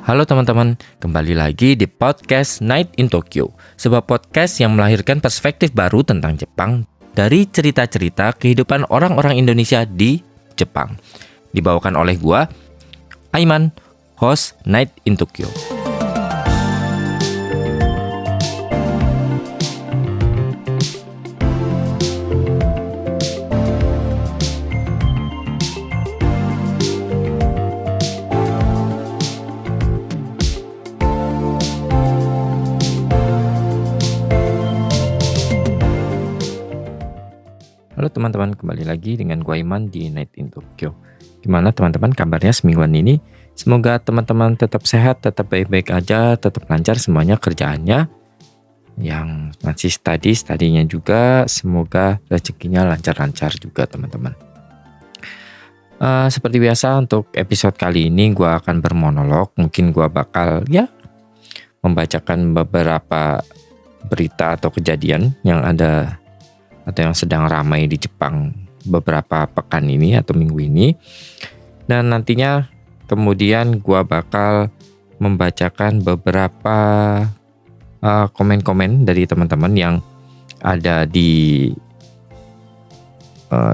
Halo teman-teman, kembali lagi di podcast Night in Tokyo, sebuah podcast yang melahirkan perspektif baru tentang Jepang dari cerita-cerita kehidupan orang-orang Indonesia di Jepang. Dibawakan oleh gua, Aiman, host Night in Tokyo. Halo teman-teman, kembali lagi dengan gue Iman di Night in Tokyo. Gimana teman-teman kabarnya semingguan ini? Semoga teman-teman tetap sehat, tetap baik-baik aja, tetap lancar semuanya kerjaannya. Yang masih studinya juga, semoga rezekinya lancar-lancar juga teman-teman. Seperti biasa untuk episode kali ini gue akan bermonolog. Mungkin gue bakal membacakan beberapa berita atau kejadian yang ada atau yang sedang ramai di Jepang beberapa pekan ini atau minggu ini. Dan nantinya kemudian gua bakal membacakan beberapa komen-komen dari teman-teman yang ada di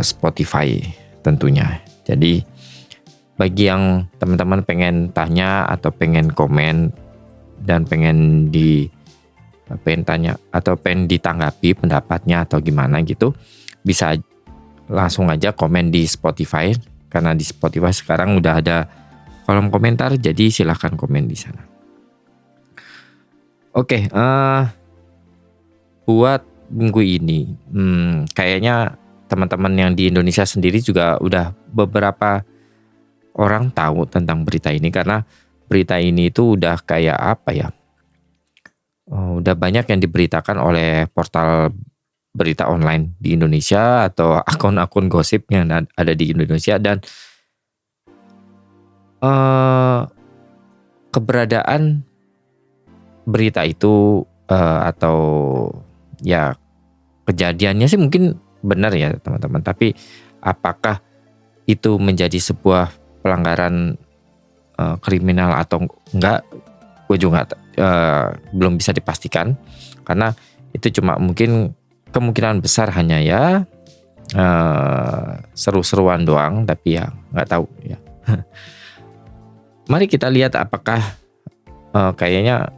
Spotify tentunya. Jadi bagi yang teman-teman pengen tanya atau pengen komen dan pengen tanya atau pengen ditanggapi pendapatnya atau gimana gitu, bisa langsung aja komen di Spotify, karena di Spotify sekarang udah ada kolom komentar, jadi silahkan komen di sana. Oke, buat minggu ini kayaknya teman-teman yang di Indonesia sendiri juga udah beberapa orang tahu tentang berita ini, karena berita ini itu udah kayak apa ya, udah banyak yang diberitakan oleh portal berita online di Indonesia atau akun-akun gosip yang ada di Indonesia, dan keberadaan berita itu atau ya kejadiannya sih mungkin benar ya teman-teman, tapi apakah itu menjadi sebuah pelanggaran kriminal atau enggak, gue juga belum bisa dipastikan, karena itu cuma mungkin kemungkinan besar hanya ya seru-seruan doang, tapi ya nggak tahu ya. Mari kita lihat apakah kayaknya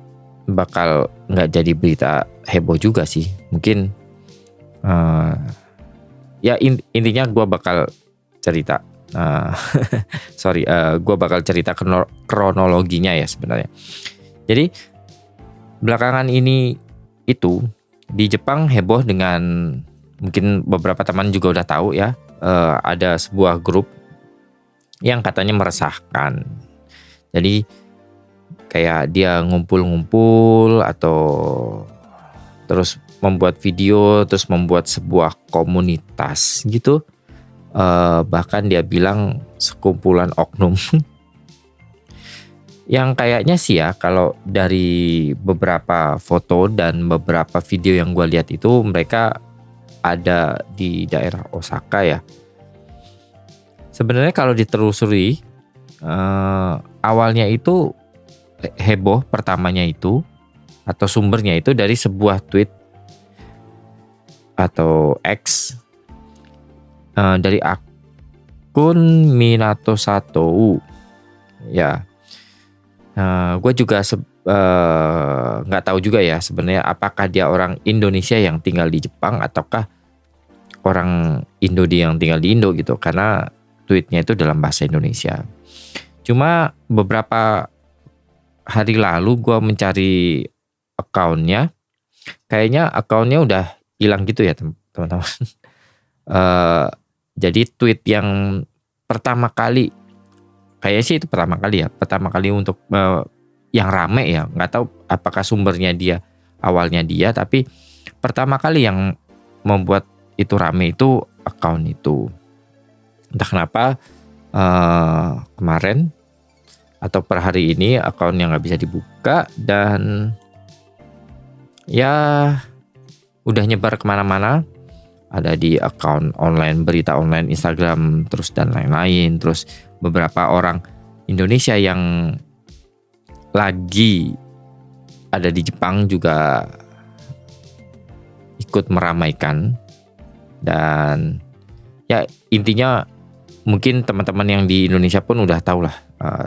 bakal nggak jadi berita heboh juga sih, mungkin ya intinya gue bakal cerita gue bakal cerita kronologinya ya sebenarnya. Jadi belakangan ini itu di Jepang heboh dengan, mungkin beberapa teman juga udah tahu ya, ada sebuah grup yang katanya meresahkan. Jadi kayak dia ngumpul-ngumpul atau terus membuat video, terus membuat sebuah komunitas gitu. Bahkan dia bilang sekumpulan oknum yang kayaknya sih ya, kalau dari beberapa foto dan beberapa video yang gue lihat itu mereka ada di daerah Osaka ya. Sebenarnya kalau ditelusuri awalnya itu heboh pertamanya itu atau sumbernya itu dari sebuah tweet atau X dari akun Minato Satou ya. Gue juga nggak tahu juga ya sebenarnya apakah dia orang Indonesia yang tinggal di Jepang ataukah orang Indo yang tinggal di Indo gitu, karena tweetnya itu dalam bahasa Indonesia. Cuma beberapa hari lalu gue mencari akunnya, kayaknya akunnya udah hilang gitu ya teman-teman. Jadi tweet yang pertama kali, kayaknya sih itu pertama kali untuk yang rame ya, nggak tahu apakah sumbernya dia awalnya dia, tapi pertama kali yang membuat itu rame itu akun itu. Entah kenapa kemarin atau per hari ini akun yang nggak bisa dibuka, dan ya udah nyebar kemana-mana, ada di akun online, berita online, Instagram, terus dan lain-lain. Terus beberapa orang Indonesia yang lagi ada di Jepang juga ikut meramaikan. Dan ya intinya mungkin teman-teman yang di Indonesia pun udah tahu lah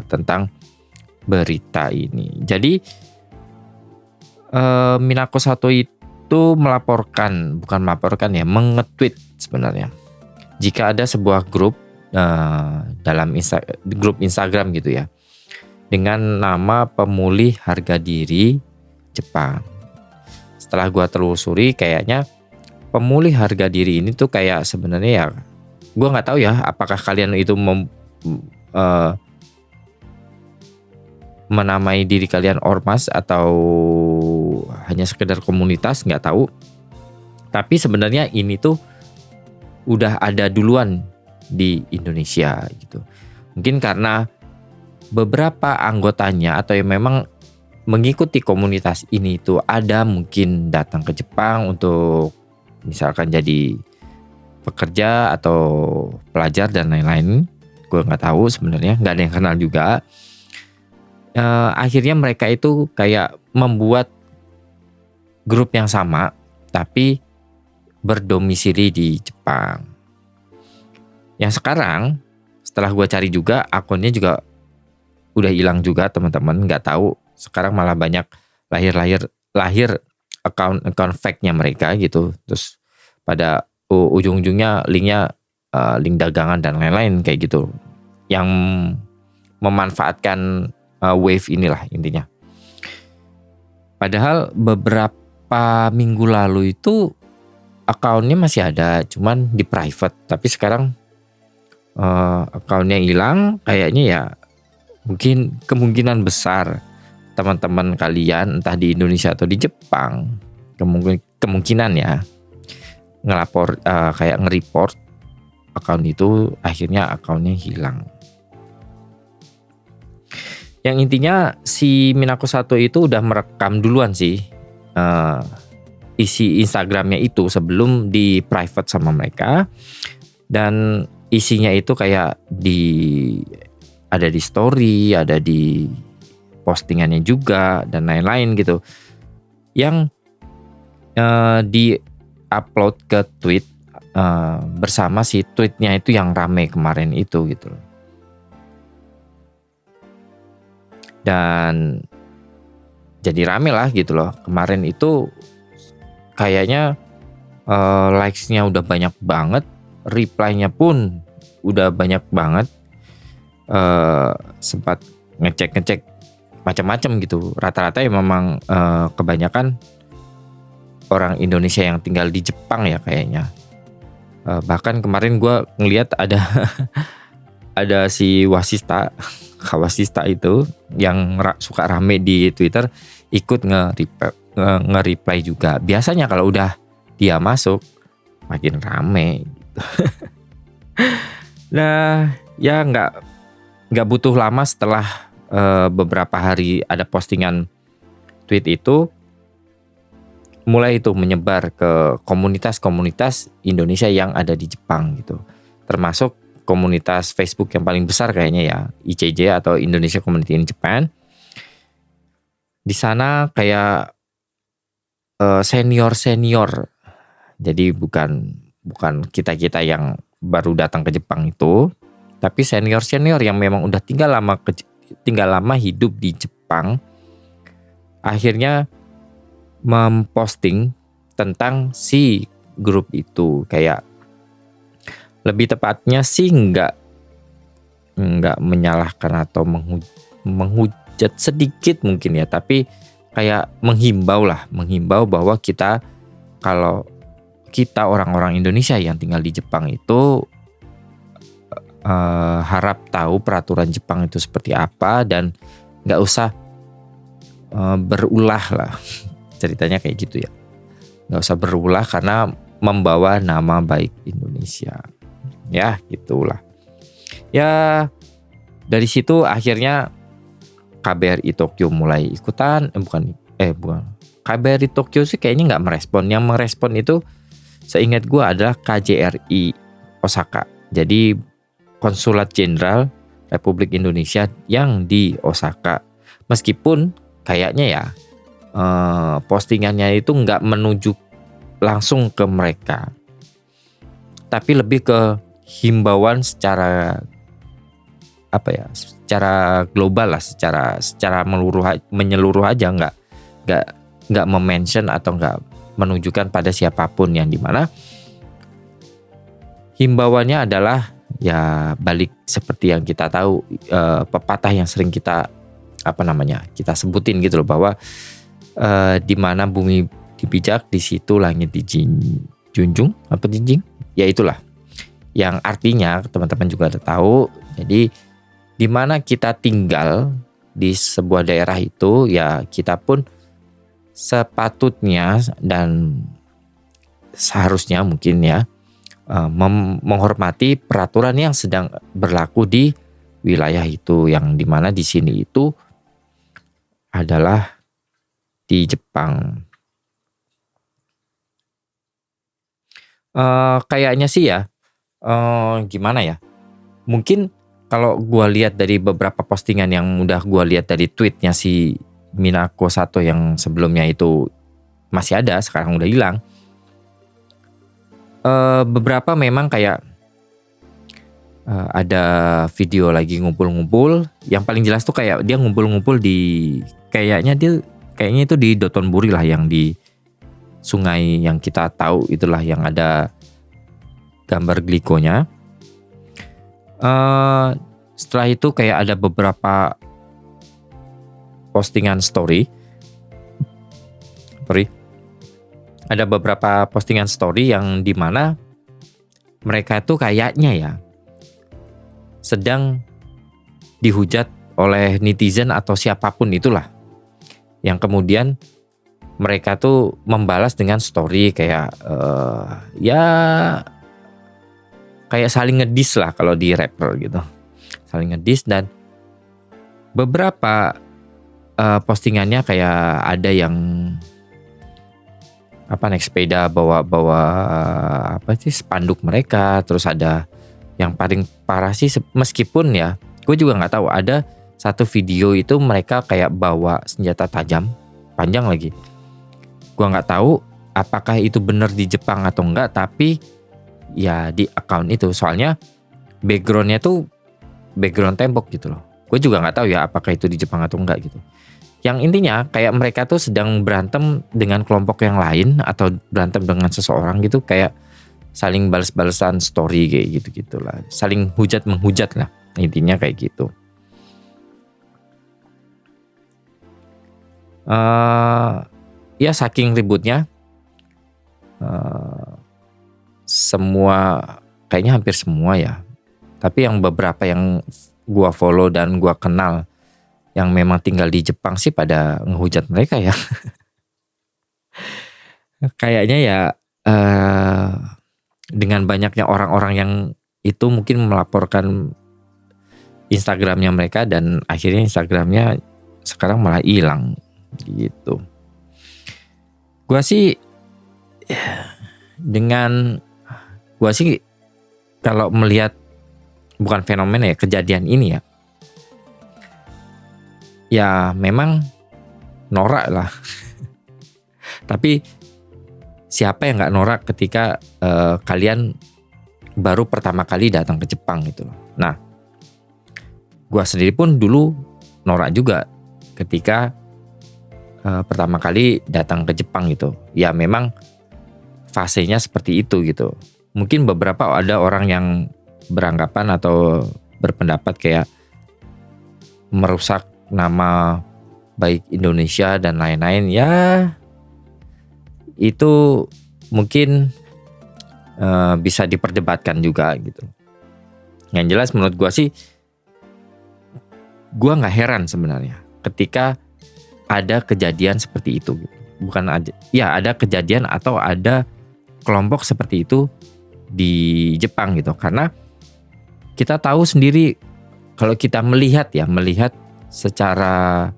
tentang berita ini. Jadi Minako Sato itu mengetweet sebenarnya. Jika ada sebuah grup dalam grup Instagram gitu ya, dengan nama Pemulih Harga Diri Jepang. Setelah gua telusuri, kayaknya pemulih harga diri ini tuh kayak sebenarnya ya, gua nggak tahu ya apakah kalian itu menamai diri kalian ormas atau hanya sekedar komunitas, nggak tahu. Tapi sebenarnya ini tuh udah ada duluan di Indonesia gitu. Mungkin karena beberapa anggotanya atau yang memang mengikuti komunitas ini tuh ada mungkin datang ke Jepang untuk misalkan jadi pekerja atau pelajar dan lain-lain. Gue nggak tahu sebenarnya, nggak ada yang kenal juga. Akhirnya mereka itu kayak membuat grup yang sama tapi berdomisili di Jepang. Yang sekarang setelah gue cari juga akunnya juga udah hilang juga teman-teman, nggak tahu. Sekarang malah banyak lahir account fake-nya mereka gitu. Terus pada ujung-ujungnya linknya link dagangan dan lain-lain kayak gitu, yang memanfaatkan wave inilah intinya. Padahal beberapa minggu lalu itu akunnya masih ada, cuman di private. Tapi sekarang akunnya hilang. Kayaknya ya mungkin kemungkinan besar teman-teman kalian entah di Indonesia atau di Jepang kemungkinan ya ngelapor kayak nge-report akun itu, akhirnya akunnya hilang. Yang intinya si Minako Sato itu udah merekam duluan sih isi Instagramnya itu sebelum di private sama mereka, dan isinya itu kayak ada di story, ada di postingannya juga dan lain-lain gitu, yang di upload ke tweet bersama si tweetnya itu yang rame kemarin itu gitu. Dan jadi rame lah gitu loh kemarin itu, kayaknya likes-nya udah banyak banget, reply-nya pun udah banyak banget. Sempat ngecek macam-macam gitu. Rata-rata ya memang kebanyakan orang Indonesia yang tinggal di Jepang ya kayaknya. Bahkan kemarin gue ngelihat ada si Kawasista itu yang suka rame di Twitter, ikut nge-reply juga. Biasanya kalau udah dia masuk makin rame gitu. Nah ya nggak butuh lama setelah beberapa hari ada postingan tweet itu, mulai itu menyebar ke komunitas-komunitas Indonesia yang ada di Jepang gitu. Termasuk komunitas Facebook yang paling besar kayaknya ya, ICJ atau Indonesia Community in Japan. Di sana kayak senior. Jadi bukan kita-kita yang baru datang ke Jepang itu, tapi senior yang memang udah tinggal lama hidup di Jepang, akhirnya memposting tentang si grup itu. Kayak lebih tepatnya sih nggak menyalahkan atau menghujat sedikit mungkin ya, tapi kayak menghimbau bahwa kalau kita orang-orang Indonesia yang tinggal di Jepang itu harap tahu peraturan Jepang itu seperti apa, dan nggak usah berulah lah, ceritanya kayak gitu ya, nggak usah berulah karena membawa nama baik Indonesia ya, gitulah ya. Dari situ akhirnya KBRI Tokyo mulai ikutan, bukan KBRI Tokyo sih kayaknya nggak merespon. Yang merespon itu seingat gue adalah KJRI Osaka, jadi Konsulat Jenderal Republik Indonesia yang di Osaka. Meskipun kayaknya ya postingannya itu nggak menuju langsung ke mereka, tapi lebih ke himbauan secara secara global lah, secara menyeluruh aja, nggak mention atau nggak menunjukkan pada siapapun, yang dimana himbauannya adalah ya balik seperti yang kita tahu, pepatah yang sering kita kita sebutin gitu loh, bahwa di mana bumi dipijak, di situ langit dijunjung, jinjing, ya itulah yang artinya teman-teman juga udah tahu. Jadi di mana kita tinggal di sebuah daerah itu, ya kita pun sepatutnya dan seharusnya mungkin ya menghormati peraturan yang sedang berlaku di wilayah itu, yang dimana di sini itu adalah di Jepang. Kayaknya sih ya, gimana ya? Mungkin kalau gue lihat dari beberapa postingan yang udah gue lihat dari tweetnya si Minako Sato yang sebelumnya itu masih ada, sekarang udah hilang. Beberapa memang kayak ada video lagi ngumpul-ngumpul. Yang paling jelas tuh kayak dia ngumpul-ngumpul di kayaknya itu di Dotonbori lah, yang di sungai yang kita tahu itulah, yang ada gambar glikonya. Setelah itu kayak ada beberapa postingan story. Ada beberapa postingan story yang dimana mereka itu kayaknya ya sedang dihujat oleh netizen atau siapapun itulah, yang kemudian mereka tuh membalas dengan story kayak kayak saling ngedis lah kalau di rapper gitu, saling ngedis. Dan beberapa postingannya kayak ada yang naik sepeda bawa spanduk mereka. Terus ada yang paling parah sih, meskipun ya gue juga nggak tahu, ada satu video itu mereka kayak bawa senjata tajam panjang lagi. Gue nggak tahu apakah itu benar di Jepang atau enggak, tapi ya di account itu, soalnya backgroundnya tuh background tembok gitu loh. Gue juga nggak tahu ya apakah itu di Jepang atau enggak gitu. Yang intinya kayak mereka tuh sedang berantem dengan kelompok yang lain atau berantem dengan seseorang gitu, kayak saling balas-balasan story kayak gitu-gitulah, saling menghujat lah, intinya kayak gitu. Ya saking ributnya, semua kayaknya hampir semua ya, tapi yang beberapa yang gua follow dan gua kenal yang memang tinggal di Jepang sih pada ngehujat mereka ya. Kayaknya ya dengan banyaknya orang-orang yang itu mungkin melaporkan Instagramnya mereka, dan akhirnya Instagramnya sekarang malah hilang gitu. Gua sih kalau melihat bukan fenomena ya, kejadian ini ya memang norak lah. Tapi siapa yang nggak norak ketika kalian baru pertama kali datang ke Jepang gitu loh. Nah, gua sendiri pun dulu norak juga ketika pertama kali datang ke Jepang gitu. Ya memang fasenya seperti itu gitu. Mungkin beberapa ada orang yang beranggapan atau berpendapat kayak merusak nama baik Indonesia dan lain-lain, ya itu mungkin bisa diperdebatkan juga gitu. Yang jelas menurut gue sih, gue nggak heran sebenarnya ketika ada kejadian seperti itu gitu. Bukan aja ya, ada kejadian atau ada kelompok seperti itu di Jepang gitu, karena kita tahu sendiri kalau kita melihat secara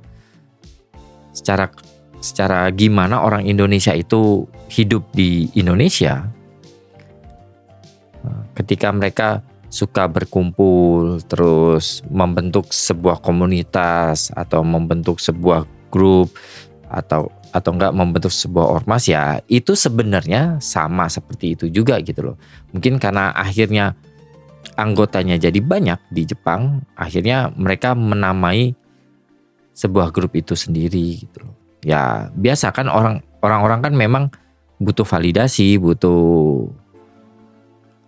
gimana orang Indonesia itu hidup di Indonesia, ketika mereka suka berkumpul, terus membentuk sebuah komunitas atau membentuk sebuah grup atau enggak membentuk sebuah ormas, ya itu sebenarnya sama seperti itu juga gitu loh. Mungkin karena akhirnya anggotanya jadi banyak di Jepang, akhirnya mereka menamai sebuah grup itu sendiri gitu loh. Ya biasa kan orang-orang kan memang butuh validasi, butuh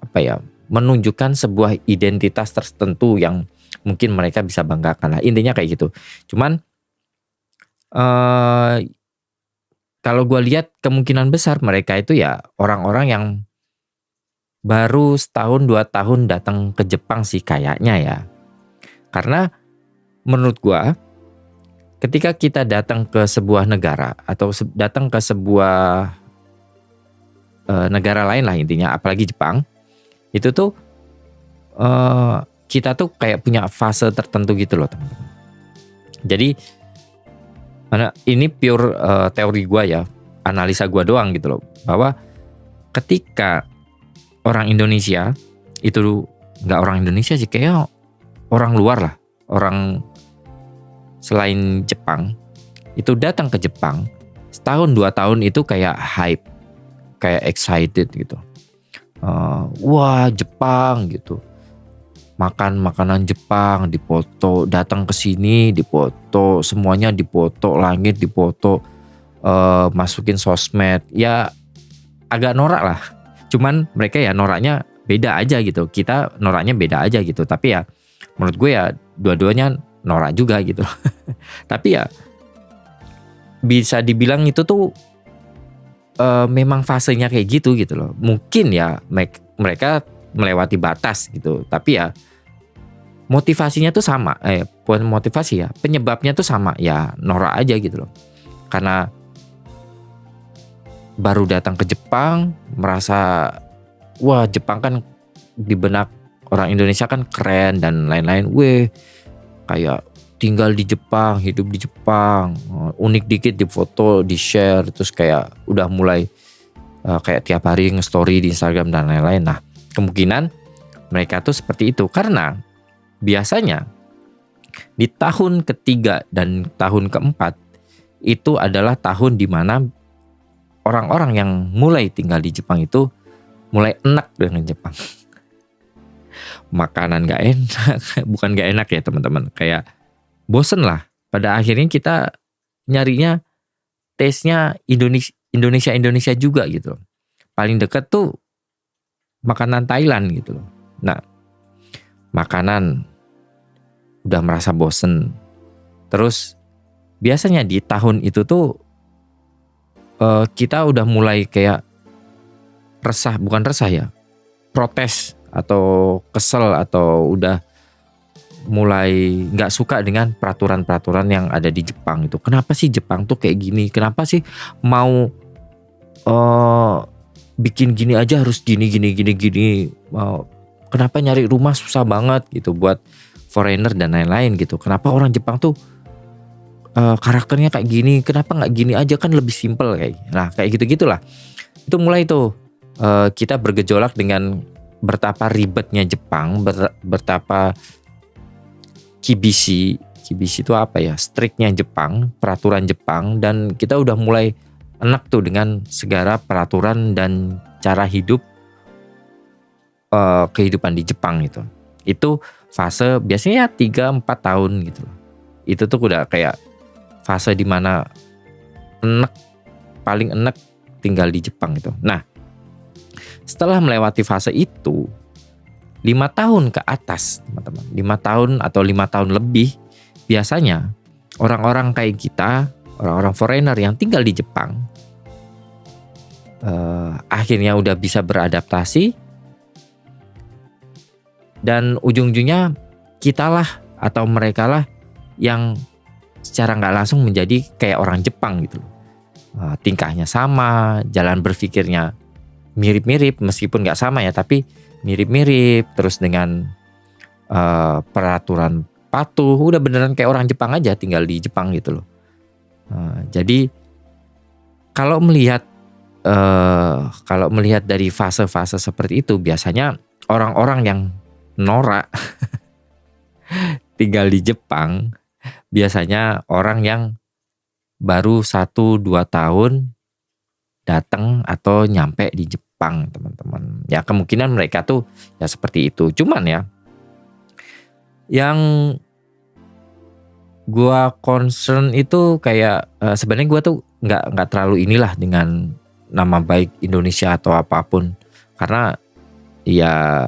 apa ya, menunjukkan sebuah identitas tertentu yang mungkin mereka bisa banggakan lah. Intinya kayak gitu. Cuman kalau gue lihat kemungkinan besar mereka itu ya orang-orang yang baru setahun 2 tahun datang ke Jepang sih kayaknya ya. Karena menurut gue ketika kita datang ke sebuah negara atau datang ke sebuah negara lain lah intinya, apalagi Jepang, itu tuh kita tuh kayak punya fase tertentu gitu loh teman-teman. Jadi ini pure teori gue ya, analisa gue doang gitu loh, bahwa ketika orang Indonesia itu, nggak orang Indonesia sih, kayak orang luar lah, orang selain Jepang itu datang ke Jepang setahun 2 tahun itu kayak hype, kayak excited gitu. Wah Jepang gitu, makan makanan Jepang dipoto, datang ke sini dipoto, semuanya dipoto, langit dipoto, masukin sosmed, ya agak norak lah. Cuman mereka ya noraknya beda aja gitu, kita noraknya beda aja gitu. Tapi ya menurut gue ya dua-duanya norak juga gitu. Tapi ya bisa dibilang itu tuh memang fasenya kayak gitu loh. Mungkin ya mereka melewati batas gitu, tapi ya motivasinya tuh sama, bukan motivasi ya, penyebabnya tuh sama, ya norak aja gitu loh. Karena baru datang ke Jepang merasa wah Jepang kan di benak orang Indonesia kan keren dan lain-lain. Kayak tinggal di Jepang, hidup di Jepang, unik dikit di foto, di share, terus kayak udah mulai kayak tiap hari nge-story di Instagram dan lain-lain. Nah, kemungkinan mereka tuh seperti itu karena biasanya di tahun ketiga dan tahun keempat itu adalah tahun dimana orang-orang yang mulai tinggal di Jepang itu mulai enak dengan Jepang. Makanan gak enak, bukan gak enak ya teman-teman, kayak bosen lah. Pada akhirnya kita nyarinya taste-nya Indonesia juga gitu. Paling dekat tuh makanan Thailand gitu loh. Nah, makanan udah merasa bosen. Terus biasanya di tahun itu tuh kita udah mulai kayak bukan resah ya, protes atau kesel atau udah mulai nggak suka dengan peraturan-peraturan yang ada di Jepang itu. Kenapa sih Jepang tuh kayak gini? Kenapa sih mau bikin gini aja harus gini? Kenapa nyari rumah susah banget gitu buat foreigner dan lain-lain gitu? Kenapa orang Jepang tuh karakternya kayak gini? Kenapa nggak gini aja, kan lebih simple kayak. Nah kayak gitu-gitulah. Itu mulai tuh kita bergejolak dengan betapa ribetnya Jepang, betapa Kibishi itu apa ya, striknya Jepang, peraturan Jepang, dan kita udah mulai enak tuh dengan segala peraturan dan cara hidup kehidupan di Jepang itu. Itu fase biasanya 3-4 tahun gitu. Itu tuh udah kayak fase dimana paling enak tinggal di Jepang gitu. Nah, setelah melewati fase itu 5 tahun ke atas teman-teman, 5 tahun atau 5 tahun lebih, biasanya orang-orang kayak kita, orang-orang foreigner yang tinggal di Jepang akhirnya udah bisa beradaptasi, dan ujung-ujungnya kitalah atau mereka lah yang secara nggak langsung menjadi kayak orang Jepang gitu. Tingkahnya sama, jalan berpikirnya mirip-mirip, meskipun nggak sama ya, tapi mirip-mirip, terus dengan peraturan patuh, udah beneran kayak orang Jepang aja tinggal di Jepang gitu loh. Jadi kalau melihat dari fase-fase seperti itu, biasanya orang-orang yang norak tinggal di Jepang biasanya orang yang baru 1-2 tahun datang atau nyampe di Jepang, teman-teman. Ya kemungkinan mereka tuh ya seperti itu. Cuman ya yang gua concern itu kayak sebenarnya gua tuh nggak terlalu inilah dengan nama baik Indonesia atau apapun, karena ya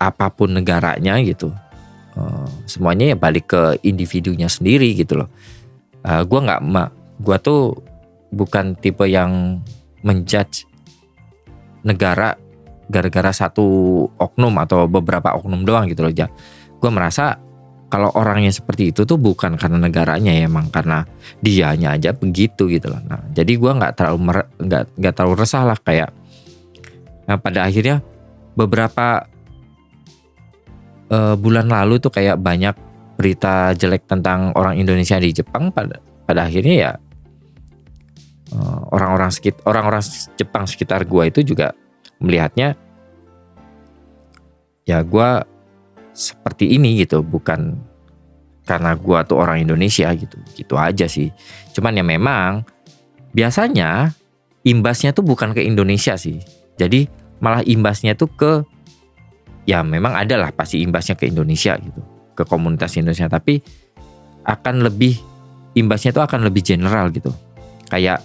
apapun negaranya gitu, semuanya ya balik ke individunya sendiri gitu loh. Gua tuh bukan tipe yang menjudge negara gara-gara satu oknum atau beberapa oknum doang gitu loh. Gue merasa kalau orangnya seperti itu tuh bukan karena negaranya ya, emang karena dianya aja begitu gitu loh. Nah, jadi gue nggak terlalu resah lah kayak. Nah, pada akhirnya beberapa bulan lalu tuh kayak banyak berita jelek tentang orang Indonesia di Jepang. Pada akhirnya ya orang-orang Jepang sekitar gue itu juga melihatnya ya gue seperti ini gitu, bukan karena gue tuh orang Indonesia gitu aja sih. Cuman ya memang biasanya imbasnya tuh bukan ke Indonesia sih, jadi malah imbasnya tuh ke, ya memang adalah pasti imbasnya ke Indonesia gitu, ke komunitas Indonesia, tapi imbasnya tuh akan lebih general gitu. Kayak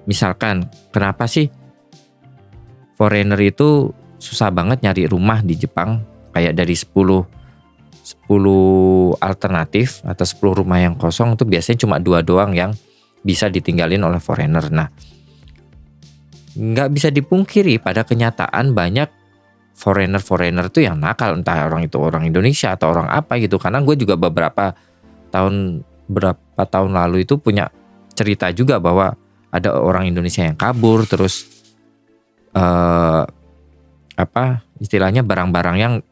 misalkan kenapa sih foreigner itu susah banget nyari rumah di Jepang, kayak dari 10 alternatif atau 10 rumah yang kosong itu biasanya cuma 2 doang yang bisa ditinggalin oleh foreigner. Nah, nggak bisa dipungkiri pada kenyataan banyak foreigner tuh yang nakal, entah orang itu orang Indonesia atau orang apa gitu. Karena gue juga berapa tahun lalu itu punya cerita juga bahwa ada orang Indonesia yang kabur, terus istilahnya barang-barang yang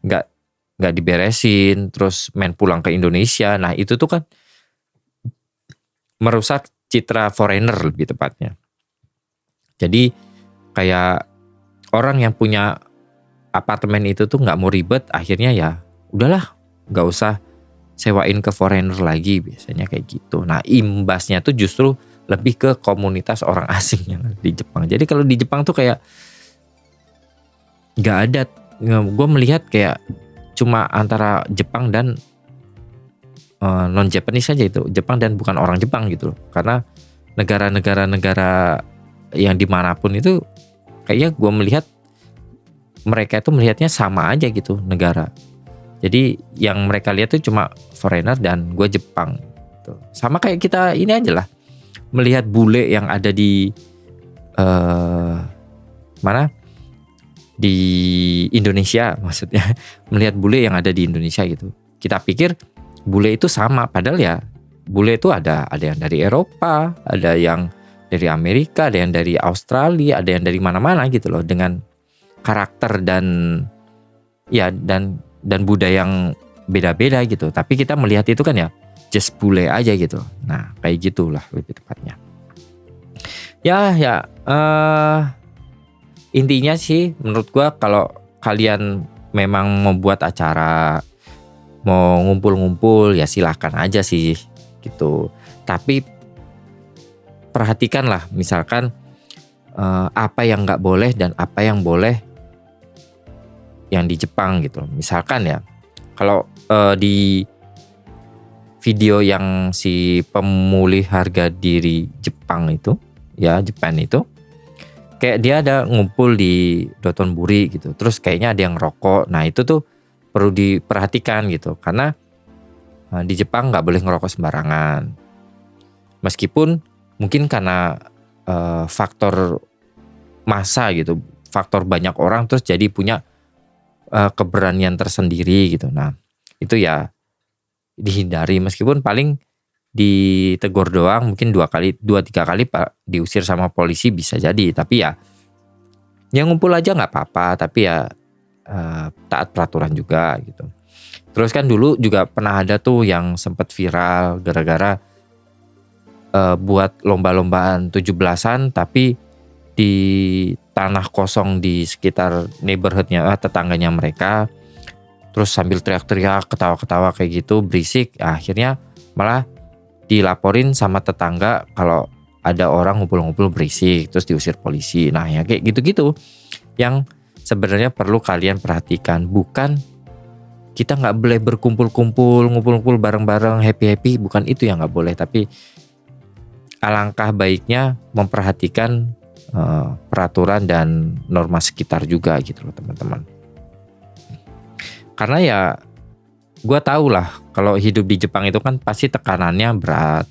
nggak diberesin, terus main pulang ke Indonesia. Nah itu tuh kan merusak citra foreigner lebih tepatnya. Jadi kayak orang yang punya apartemen itu tuh nggak mau ribet, akhirnya ya udahlah nggak usah sewain ke foreigner lagi, biasanya kayak gitu. Nah imbasnya tuh justru lebih ke komunitas orang asing yang di Jepang. Jadi kalau di Jepang tuh kayak nggak ada, gue melihat kayak cuma antara Jepang dan non Japanese saja, itu Jepang dan bukan orang Jepang gitu loh. Karena negara yang dimanapun itu kayaknya gue melihat mereka itu melihatnya sama aja gitu negara. Jadi yang mereka lihat tuh cuma foreigner dan gue Jepang gitu. Sama kayak kita ini aja lah, melihat bule yang ada di mana di Indonesia, maksudnya melihat bule yang ada di Indonesia gitu. Kita pikir bule itu sama, padahal ya bule itu ada yang dari Eropa, ada yang dari Amerika, ada yang dari Australia, ada yang dari mana-mana gitu loh, dengan karakter dan budaya yang beda-beda gitu. Tapi kita melihat itu kan ya just bule aja gitu. Nah kayak gitulah lebih tepatnya. Intinya sih menurut gua kalau kalian memang membuat acara, mau ngumpul-ngumpul ya silahkan aja sih gitu. Tapi perhatikanlah misalkan apa yang nggak boleh dan apa yang boleh yang di Jepang gitu. Misalkan ya kalau di video yang si pemulih harga diri Jepang itu ya, Japan itu kayak dia ada ngumpul di Dotonbori gitu, terus kayaknya ada yang ngerokok. Nah itu tuh perlu diperhatikan gitu, karena di Jepang nggak boleh ngerokok sembarangan. Meskipun mungkin karena faktor massa gitu, faktor banyak orang terus jadi punya keberanian tersendiri gitu. Nah itu ya dihindari, meskipun paling ditegur doang, mungkin 2-3 kali Pak diusir sama polisi bisa jadi. Tapi ya ngumpul aja nggak apa-apa, tapi ya taat peraturan juga gitu. Terus kan dulu juga pernah ada tuh yang sempat viral gara-gara buat lomba-lombaan 17-an tapi di tanah kosong di sekitar neighborhoodnya, tetangganya mereka, terus sambil teriak-teriak, ketawa-ketawa kayak gitu, berisik. Akhirnya malah dilaporin sama tetangga kalau ada orang ngumpul-ngumpul berisik, terus diusir polisi. Nah ya kayak gitu-gitu yang sebenarnya perlu kalian perhatikan. Bukan kita nggak boleh berkumpul-kumpul, ngumpul-ngumpul bareng-bareng, happy-happy, bukan itu yang nggak boleh. Tapi alangkah baiknya memperhatikan peraturan dan norma sekitar juga gitu loh teman-teman. Karena ya gue tau lah kalau hidup di Jepang itu kan pasti tekanannya berat.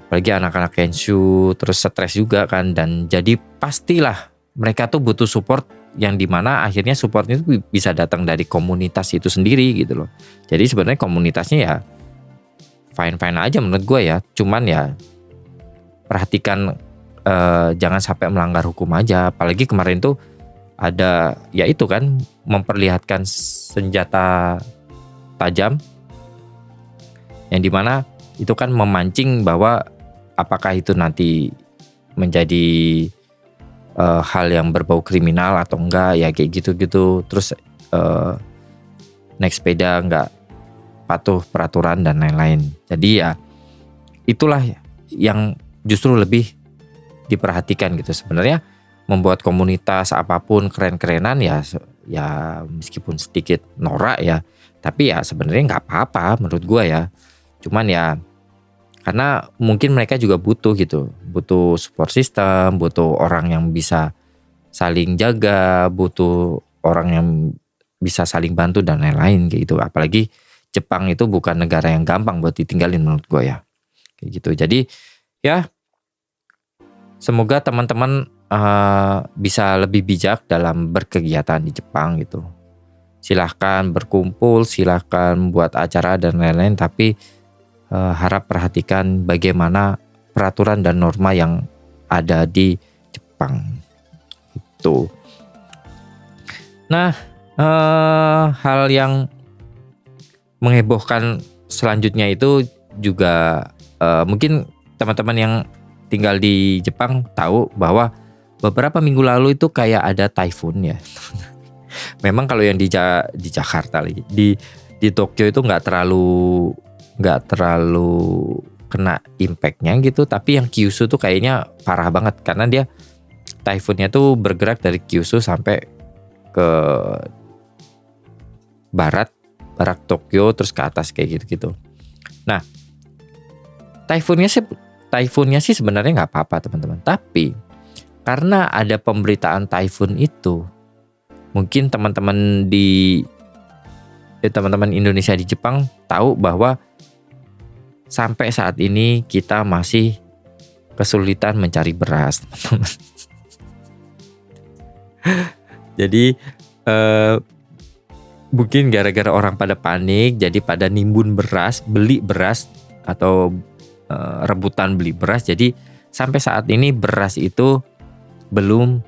Apalagi anak-anak Kenshu, terus stres juga kan. Dan jadi pastilah mereka tuh butuh support yang dimana akhirnya supportnya itu bisa datang dari komunitas itu sendiri gitu loh. Jadi sebenarnya komunitasnya ya fine-fine aja menurut gue ya. Cuman ya perhatikan jangan sampai melanggar hukum aja. Apalagi kemarin tuh ada ya itu kan memperlihatkan senjata tajam yang dimana itu kan memancing bahwa apakah itu nanti menjadi hal yang berbau kriminal atau enggak ya kayak gitu-gitu. Terus naik sepeda enggak patuh peraturan dan lain-lain. Jadi ya itulah yang justru lebih diperhatikan gitu. Sebenarnya membuat komunitas apapun keren-kerenan ya meskipun sedikit norak ya, tapi ya sebenarnya nggak apa-apa menurut gue ya. Cuman ya karena mungkin mereka juga butuh gitu, butuh support system, butuh orang yang bisa saling jaga, butuh orang yang bisa saling bantu dan lain-lain gitu. Apalagi Jepang itu bukan negara yang gampang buat ditinggalin menurut gue ya, kayak gitu. Jadi ya semoga teman-teman bisa lebih bijak dalam berkegiatan di Jepang gitu. Silahkan berkumpul, silahkan buat acara dan lain-lain, tapi harap perhatikan bagaimana peraturan dan norma yang ada di Jepang itu. Nah, hal yang menghebohkan selanjutnya itu juga mungkin teman-teman yang tinggal di Jepang tahu bahwa beberapa minggu lalu itu kayak ada typhoon ya. Memang kalau yang di Jakarta di Tokyo itu nggak terlalu kena impactnya gitu, tapi yang Kyushu tuh kayaknya parah banget karena dia typhoonnya tuh bergerak dari Kyushu sampai ke barat Tokyo terus ke atas kayak gitu-gitu. Nah, typhoonnya sih sebenarnya nggak apa-apa teman-teman, tapi karena ada pemberitaan typhoon itu, mungkin teman-teman Indonesia di Jepang tahu bahwa sampai saat ini kita masih kesulitan mencari beras, teman-teman. Jadi mungkin gara-gara orang pada panik, jadi pada nimbun beras, beli beras atau rebutan beli beras. Jadi sampai saat ini beras itu belum,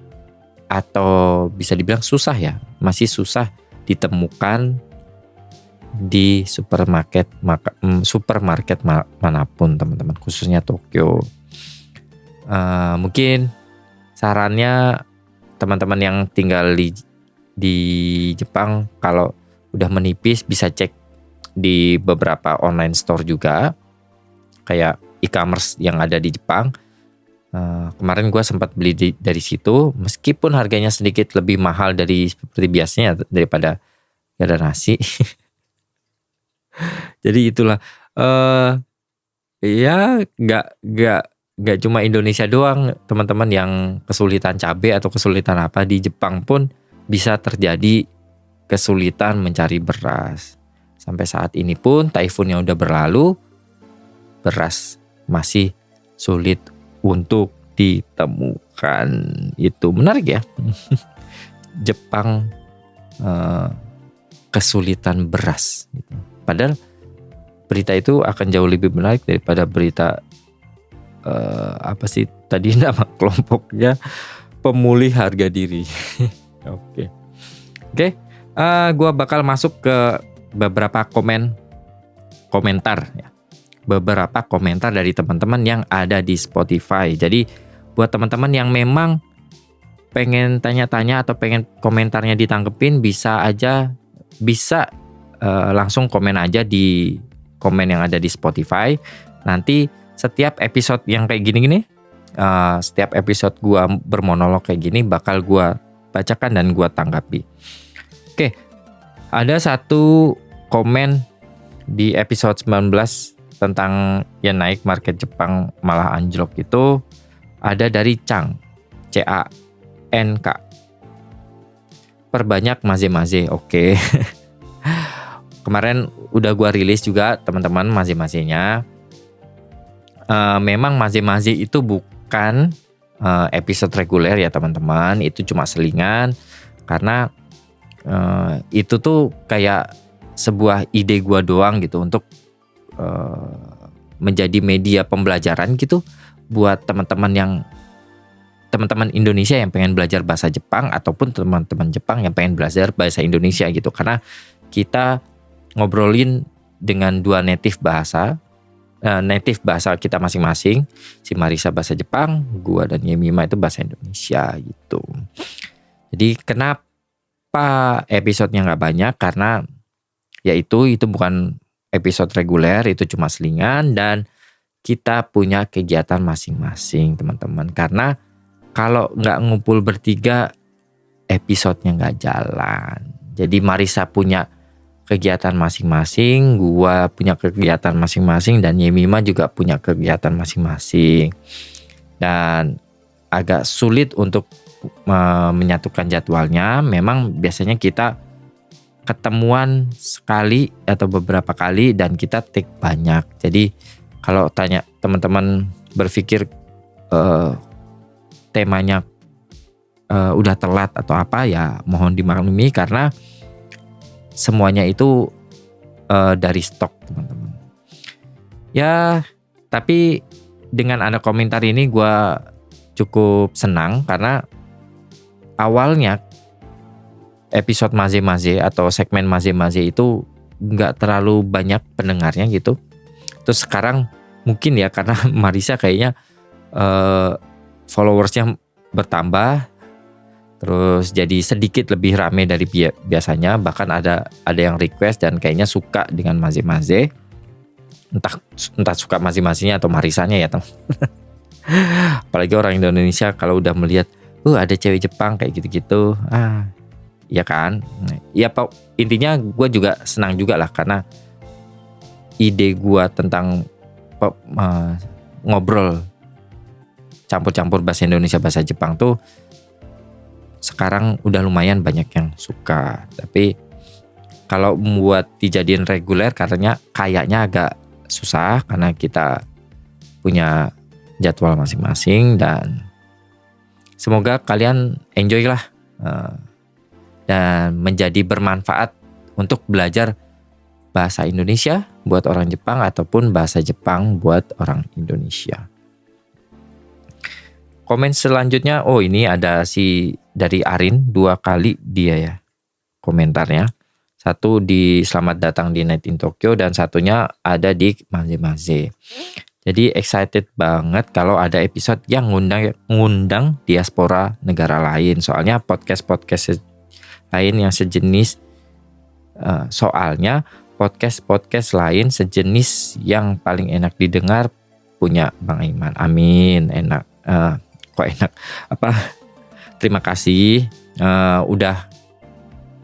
atau bisa dibilang susah ya, masih susah ditemukan di supermarket manapun teman-teman, khususnya Tokyo. Mungkin sarannya teman-teman yang tinggal di Jepang kalau udah menipis bisa cek di beberapa online store juga kayak e-commerce yang ada di Jepang. Kemarin gue sempat beli dari situ, meskipun harganya sedikit lebih mahal dari seperti biasanya daripada ada nasi. Jadi itulah ya nggak cuma Indonesia doang teman-teman yang kesulitan cabai atau kesulitan apa, di Jepang pun bisa terjadi kesulitan mencari beras. Sampai saat ini pun typhoonnya udah berlalu, beras masih sulit untuk ditemukan. Itu menarik ya. Jepang kesulitan beras gitu. Padahal berita itu akan jauh lebih menarik daripada berita apa sih tadi nama kelompoknya, pemulih harga diri. Oke. Gua bakal masuk ke beberapa komentar ya. Beberapa komentar dari teman-teman yang ada di Spotify. Jadi buat teman-teman yang memang pengen tanya-tanya atau pengen komentarnya ditanggepin, bisa langsung komen aja di komen yang ada di Spotify. Nanti setiap episode yang kayak gini-gini, setiap episode gua bermonolog kayak gini bakal gua bacakan dan gua tanggapi. Oke, ada satu komen di episode 19 tentang yang naik market Jepang malah anjlok itu, ada dari Cank. Perbanyak maze-maze. Oke. Kemarin udah gua rilis juga teman-teman maze-mazenya. Memang maze-maze itu bukan episode reguler ya teman-teman. Itu cuma selingan. Karena itu tuh kayak sebuah ide gua doang gitu untuk menjadi media pembelajaran gitu buat teman-teman Indonesia yang pengen belajar bahasa Jepang, ataupun teman-teman Jepang yang pengen belajar bahasa Indonesia gitu. Karena kita ngobrolin dengan dua native bahasa kita masing-masing. Si Marisa bahasa Jepang, gua dan Yemima itu bahasa Indonesia gitu. Jadi kenapa episodenya nggak banyak? Karena ya itu bukan episode reguler, itu cuma selingan, dan kita punya kegiatan masing-masing teman-teman. Karena kalau nggak ngumpul bertiga, episodenya nggak jalan. Jadi Marisa punya kegiatan masing-masing, gua punya kegiatan masing-masing, dan Yemima juga punya kegiatan masing-masing. Dan agak sulit untuk menyatukan jadwalnya. Memang biasanya kita ketemuan sekali atau beberapa kali dan kita take banyak. Jadi kalau tanya teman-teman berpikir temanya udah telat atau apa, ya mohon dimaklumi karena semuanya itu dari stok teman-teman. Ya, tapi dengan ada komentar ini gue cukup senang karena awalnya episode maze-maze atau segmen maze-maze itu nggak terlalu banyak pendengarnya gitu. Terus sekarang mungkin ya karena Marisa kayaknya followersnya bertambah, terus jadi sedikit lebih rame dari biasanya. Bahkan ada yang request dan kayaknya suka dengan maze-maze. Entah suka maze-mazenya atau Marisanya ya teman. Apalagi orang Indonesia kalau udah melihat ada cewek Jepang kayak gitu-gitu, ya kan. Ya intinya gue juga senang juga lah karena ide gue tentang ngobrol campur-campur bahasa Indonesia bahasa Jepang tuh sekarang udah lumayan banyak yang suka. Tapi kalau membuat dijadiin reguler kayaknya agak susah karena kita punya jadwal masing-masing. Dan semoga kalian enjoy lah dan menjadi bermanfaat untuk belajar bahasa Indonesia buat orang Jepang ataupun bahasa Jepang buat orang Indonesia. Komen selanjutnya, ini ada dari Arin, 2 kali dia ya komentarnya. Satu di Selamat Datang di Night in Tokyo dan satunya ada di Maze-maze. Jadi excited banget kalau ada episode yang ngundang diaspora negara lain. Soalnya podcast lain yang sejenis, podcast lain sejenis yang paling enak didengar punya Bang Iman. Amin. Enak. Kok enak? Terima kasih udah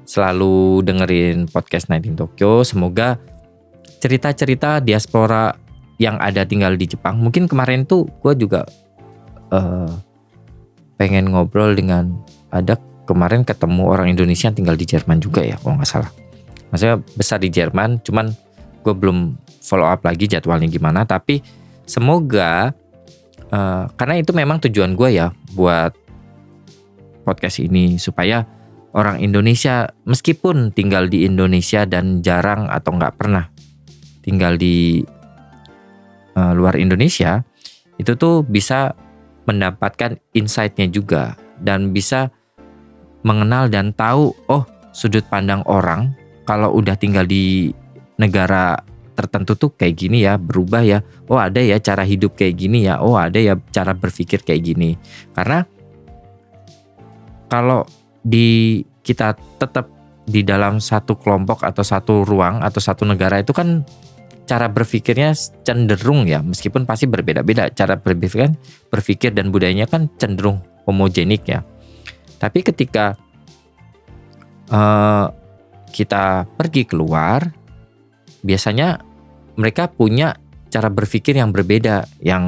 selalu dengerin podcast Night in Tokyo. Semoga cerita-cerita diaspora yang ada tinggal di Jepang. Mungkin kemarin tuh gue juga pengen ngobrol dengan kemarin ketemu orang Indonesia yang tinggal di Jerman juga ya kalau nggak salah. Maksudnya besar di Jerman, cuman gue belum follow up lagi jadwalnya gimana. Tapi semoga karena itu memang tujuan gue ya buat podcast ini, supaya orang Indonesia meskipun tinggal di Indonesia dan jarang atau nggak pernah tinggal di luar Indonesia, itu tuh bisa mendapatkan insight-nya juga dan bisa mengenal dan tahu sudut pandang orang kalau udah tinggal di negara tertentu tuh kayak gini ya, berubah ya. Ada ya cara hidup kayak gini ya. Ada ya cara berpikir kayak gini. Karena kalau kita tetap di dalam satu kelompok atau satu ruang atau satu negara itu kan cara berpikirnya cenderung ya, meskipun pasti berbeda-beda cara berpikir dan budayanya kan cenderung homogenik ya. Tapi ketika kita pergi keluar, biasanya mereka punya cara berpikir yang berbeda, yang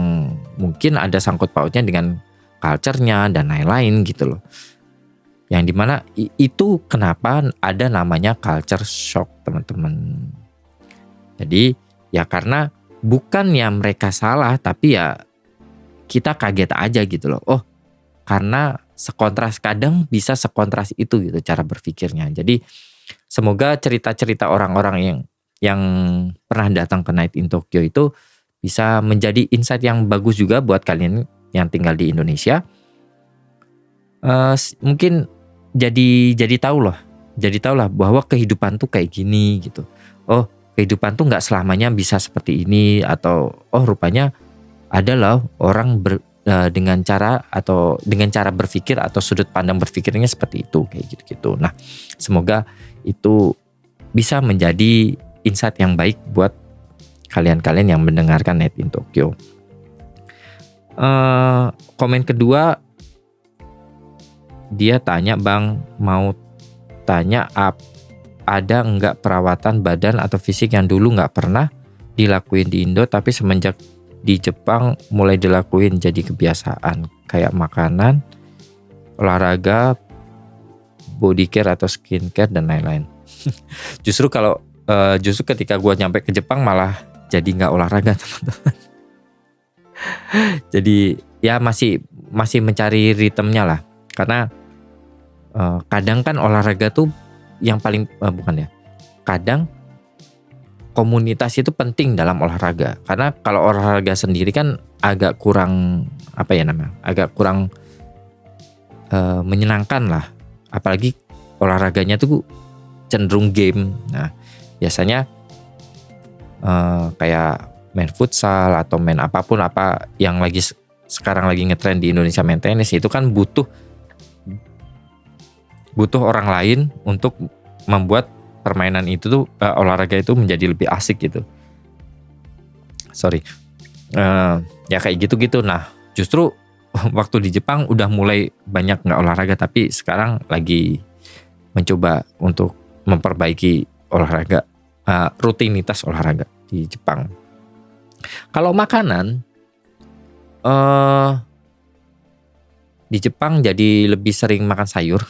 mungkin ada sangkut pautnya dengan culture-nya dan lain-lain gitu loh. Yang dimana itu kenapa ada namanya culture shock, teman-teman. Jadi ya karena bukan ya mereka salah, tapi ya kita kaget aja gitu loh. Oh, karena sekontras, kadang bisa sekontras itu gitu cara berpikirnya. Jadi semoga cerita-cerita orang-orang yang pernah datang ke Night in Tokyo itu bisa menjadi insight yang bagus juga buat kalian yang tinggal di Indonesia. Mungkin jadi tahu lah bahwa kehidupan tuh kayak gini gitu. Oh, kehidupan tuh nggak selamanya bisa seperti ini, atau oh rupanya ada loh orang dengan cara berpikir atau sudut pandang berpikirnya seperti itu, kayak gitu-gitu. Nah, semoga itu bisa menjadi insight yang baik buat kalian-kalian yang mendengarkan Night in Tokyo. Komen kedua, dia tanya, Bang, mau tanya ada enggak perawatan badan atau fisik yang dulu enggak pernah dilakuin di Indo tapi semenjak di Jepang mulai dilakuin jadi kebiasaan, kayak makanan, olahraga, body care atau skin care dan lain-lain. Justru ketika gue nyampe ke Jepang malah jadi nggak olahraga, teman-teman. Jadi ya masih mencari ritmenya lah, karena kadang kan olahraga tuh yang paling kadang komunitas itu penting dalam olahraga, karena kalau olahraga sendiri kan agak kurang agak kurang menyenangkan lah, apalagi olahraganya tuh cenderung game. Nah, biasanya kayak main futsal atau main apapun apa yang sekarang lagi ngetren di Indonesia, main tenis, itu kan butuh orang lain untuk membuat permainan itu tuh olahraga itu menjadi lebih asik gitu. Ya kayak gitu-gitu. Nah, justru waktu di Jepang udah mulai banyak nggak olahraga, tapi sekarang lagi mencoba untuk memperbaiki olahraga, rutinitas olahraga di Jepang. Kalau makanan, di Jepang jadi lebih sering makan sayur.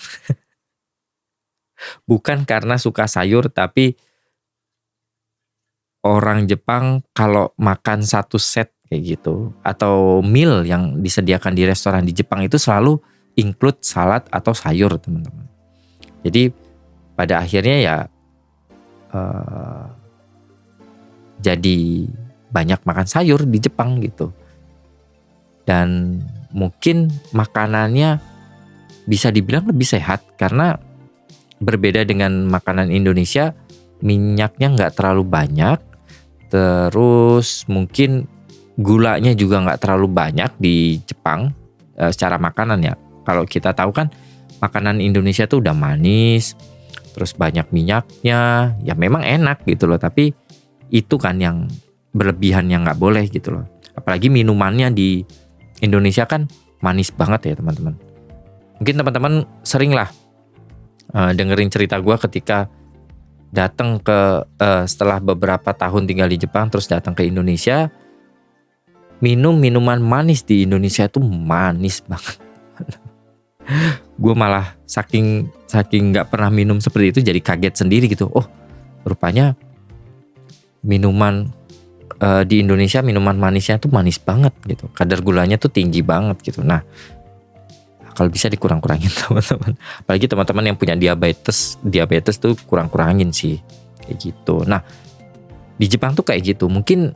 Bukan karena suka sayur, tapi orang Jepang kalau makan satu set kayak gitu atau meal yang disediakan di restoran di Jepang itu selalu include salad atau sayur, teman-teman. Jadi pada akhirnya ya jadi banyak makan sayur di Jepang gitu. Dan mungkin makanannya bisa dibilang lebih sehat, karena berbeda dengan makanan Indonesia, minyaknya nggak terlalu banyak, terus mungkin gulanya juga nggak terlalu banyak di Jepang secara makanan ya. Kalau kita tahu kan makanan Indonesia tuh udah manis, terus banyak minyaknya, ya memang enak gitu loh, tapi itu kan yang berlebihan yang nggak boleh gitu loh. Apalagi minumannya di Indonesia kan manis banget ya, teman-teman. Mungkin teman-teman sering lah dengerin cerita gue ketika datang setelah beberapa tahun tinggal di Jepang terus datang ke Indonesia, minuman manis di Indonesia tuh manis banget. Gue malah saking nggak pernah minum seperti itu jadi kaget sendiri gitu. Oh, rupanya minuman di Indonesia minuman manisnya tuh manis banget gitu, kadar gulanya tuh tinggi banget gitu. Nah, kalau bisa dikurang-kurangin, teman-teman. Apalagi teman-teman yang punya diabetes tuh kurang-kurangin sih kayak gitu. Nah, di Jepang tuh kayak gitu. Mungkin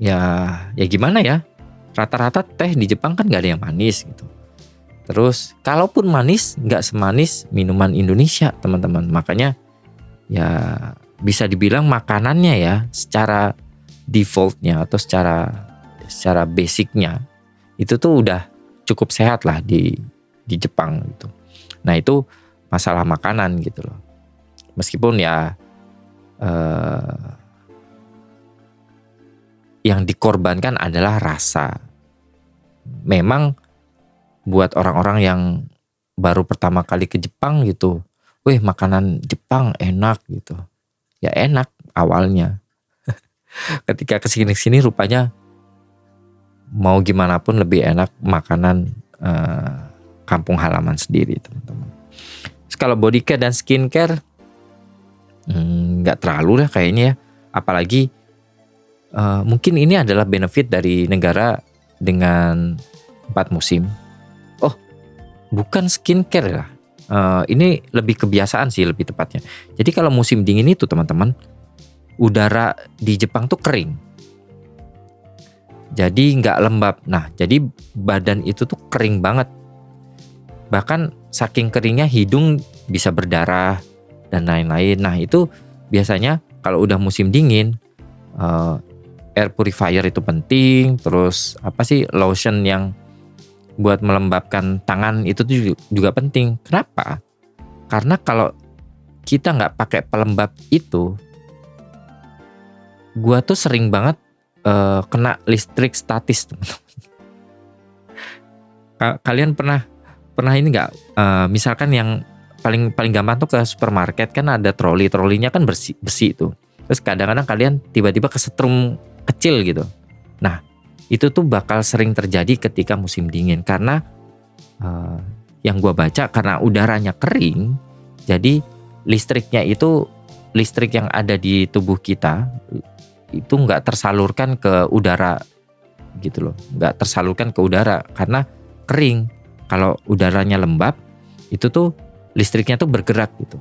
ya gimana ya? Rata-rata teh di Jepang kan nggak ada yang manis gitu. Terus kalaupun manis nggak semanis minuman Indonesia, teman-teman. Makanya ya bisa dibilang makanannya ya secara defaultnya atau secara basicnya itu tuh udah cukup sehat lah di di Jepang gitu. Nah itu masalah makanan gitu loh. Meskipun ya yang dikorbankan adalah rasa. Memang buat orang-orang yang baru pertama kali ke Jepang gitu, wih makanan Jepang enak gitu. Ya enak awalnya. Ketika kesini rupanya mau gimana pun lebih enak makanan kampung halaman sendiri, teman-teman. Terus kalau body care dan skincare nggak terlalu lah kayaknya ya. Apalagi mungkin ini adalah benefit dari negara dengan 4 musim. Oh, bukan skincare lah. Ini lebih kebiasaan sih lebih tepatnya. Jadi kalau musim dingin itu teman-teman, udara di Jepang tuh kering. Jadi nggak lembab. Nah, jadi badan itu tuh kering banget. Bahkan saking keringnya hidung bisa berdarah dan lain-lain. Nah, itu biasanya kalau udah musim dingin, air purifier itu penting. Terus lotion yang buat melembabkan tangan itu tuh juga penting. Kenapa? Karena kalau kita nggak pakai pelembab itu, gua tuh sering banget kena listrik statis, teman-teman. Kalian pernah ini nggak? Misalkan yang paling gampang tuh ke supermarket kan ada trolinya kan besi tuh. Terus kadang-kadang kalian tiba-tiba kesetrum kecil gitu. Nah, itu tuh bakal sering terjadi ketika musim dingin karena yang gua baca karena udaranya kering, jadi listrik yang ada di tubuh kita itu nggak tersalurkan ke udara gitu loh, nggak tersalurkan ke udara karena kering. Kalau udaranya lembab itu tuh listriknya tuh bergerak gitu,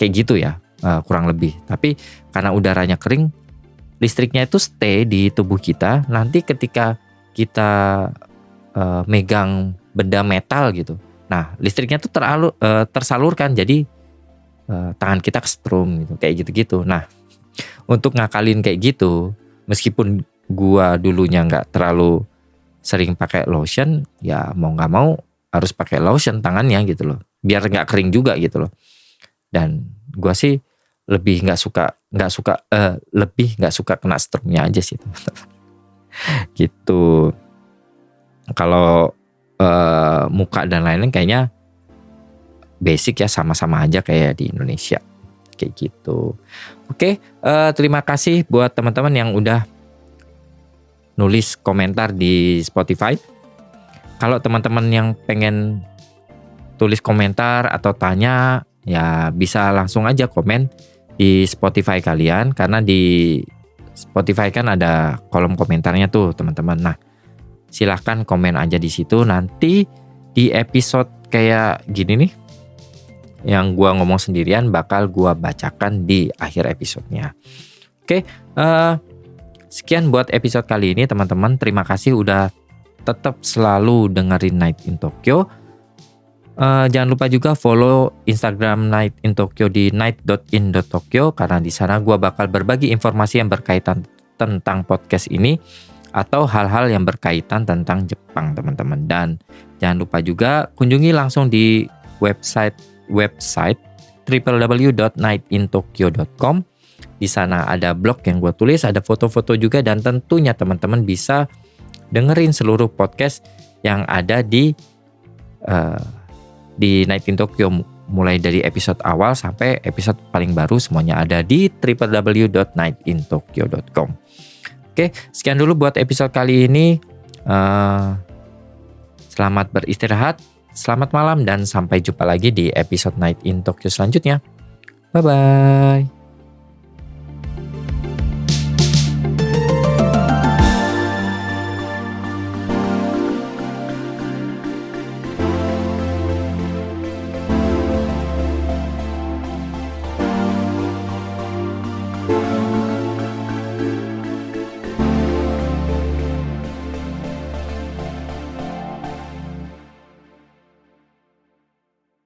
kayak gitu ya kurang lebih. Tapi karena udaranya kering, listriknya itu stay di tubuh kita. Nanti ketika kita megang benda metal gitu, nah listriknya tuh tersalurkan, jadi tangan kita kesetrum gitu, kayak gitu-gitu. Nah, untuk ngakalin kayak gitu, meskipun gua dulunya nggak terlalu sering pakai lotion, ya mau nggak mau harus pakai lotion tangannya gitu loh, biar nggak kering juga gitu loh. Dan gua sih lebih nggak suka kena strumnya aja sih, teman-teman. Gitu. Kalau muka dan lain-lain kayaknya basic ya, sama-sama aja kayak di Indonesia. Kayak gitu. Oke, terima kasih buat teman-teman yang udah nulis komentar di Spotify. Kalau teman-teman yang pengen tulis komentar atau tanya, ya bisa langsung aja komen di Spotify kalian, karena di Spotify kan ada kolom komentarnya tuh, teman-teman. Nah, silahkan komen aja di situ. Nanti di episode kayak gini nih, yang gua ngomong sendirian bakal gua bacakan di akhir episodenya. Oke, sekian buat episode kali ini, teman-teman. Terima kasih udah tetap selalu dengerin Night in Tokyo. Jangan lupa juga follow Instagram Night in Tokyo di night.in.tokyo, karena di sana gua bakal berbagi informasi yang berkaitan tentang podcast ini atau hal-hal yang berkaitan tentang Jepang, teman-teman. Dan jangan lupa juga kunjungi langsung di website www.nightintokyo.com. Di sana ada blog yang gue tulis, ada foto-foto juga, dan tentunya teman-teman bisa dengerin seluruh podcast yang ada di Night in Tokyo, mulai dari episode awal sampai episode paling baru, semuanya ada di www.nightintokyo.com. Oke, sekian dulu buat episode kali ini. Selamat beristirahat, selamat malam, dan sampai jumpa lagi di episode Night in Tokyo selanjutnya. Bye-bye.